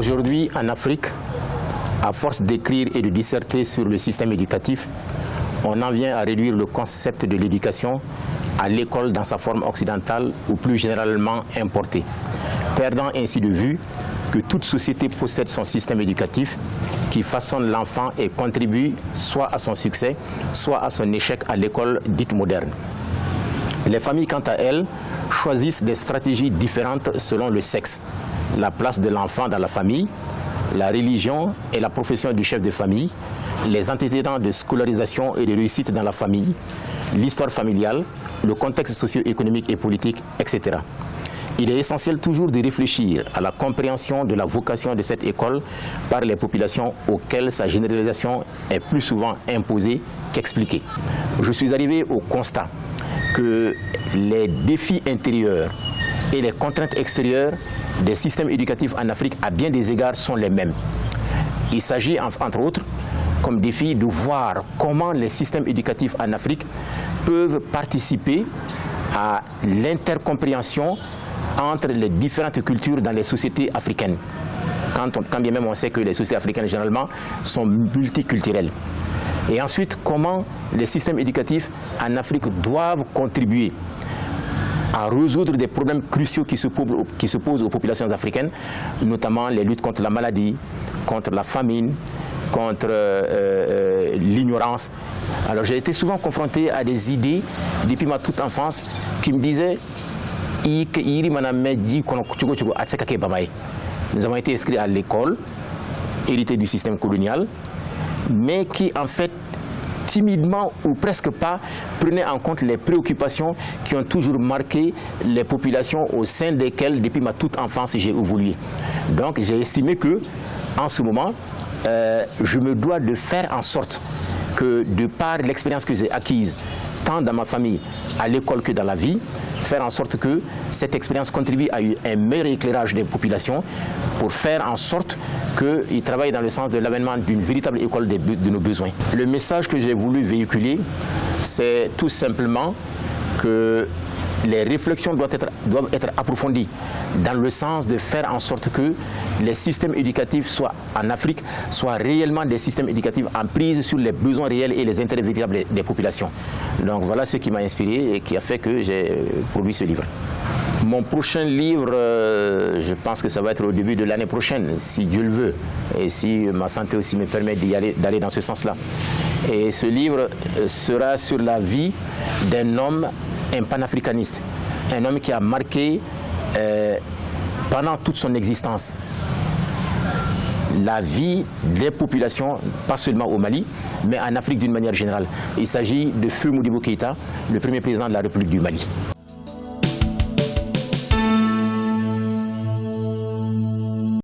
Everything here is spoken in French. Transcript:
Aujourd'hui, en Afrique, à force d'écrire et de disserter sur le système éducatif, on en vient à réduire le concept de l'éducation à l'école dans sa forme occidentale ou plus généralement importée, perdant ainsi de vue que toute société possède son système éducatif qui façonne l'enfant et contribue soit à son succès, soit à son échec à l'école dite moderne. Les familles, quant à elles, choisissent des stratégies différentes selon le sexe, la place de l'enfant dans la famille, la religion et la profession du chef de famille, les antécédents de scolarisation et de réussite dans la famille, l'histoire familiale, le contexte socio-économique et politique, etc. Il est essentiel toujours de réfléchir à la compréhension de la vocation de cette école par les populations auxquelles sa généralisation est plus souvent imposée qu'expliquée. Je suis arrivé au constat que les défis intérieurs et les contraintes extérieures des systèmes éducatifs en Afrique à bien des égards sont les mêmes. Il s'agit entre autres comme défi de voir comment les systèmes éducatifs en Afrique peuvent participer à l'intercompréhension entre les différentes cultures dans les sociétés africaines. Quand bien même on sait que les sociétés africaines généralement sont multiculturelles. Et ensuite, comment les systèmes éducatifs en Afrique doivent contribuer à résoudre des problèmes cruciaux qui se posent aux populations africaines, notamment les luttes contre la maladie, contre la famine, contre l'ignorance. Alors j'ai été souvent confronté à des idées depuis ma toute enfance qui me disaient nous avons été inscrits à l'école, hérité du système colonial, mais qui en fait timidement ou presque pas prenaient en compte les préoccupations qui ont toujours marqué les populations au sein desquelles depuis ma toute enfance j'ai évolué. Donc j'ai estimé que en ce moment je me dois de faire en sorte que de par l'expérience que j'ai acquise tant dans ma famille, à l'école que dans la vie, faire en sorte que cette expérience contribue à un meilleur éclairage des populations pour faire en sorte qu'ils travaillent dans le sens de l'avènement d'une véritable école de nos besoins. Le message que j'ai voulu véhiculer, c'est tout simplement que les réflexions doivent être approfondies dans le sens de faire en sorte que les systèmes éducatifs en Afrique soient réellement des systèmes éducatifs en prise sur les besoins réels et les intérêts véritables des populations. Donc voilà ce qui m'a inspiré et qui a fait que j'ai produit ce livre. Mon prochain livre, je pense que ça va être au début de l'année prochaine, si Dieu le veut, et si ma santé aussi me permet d'aller dans ce sens-là. Et ce livre sera sur la vie d'un homme, un panafricaniste, un homme qui a marqué pendant toute son existence la vie des populations, pas seulement au Mali, mais en Afrique d'une manière générale. Il s'agit de Feu Modibo Keïta, le premier président de la République du Mali.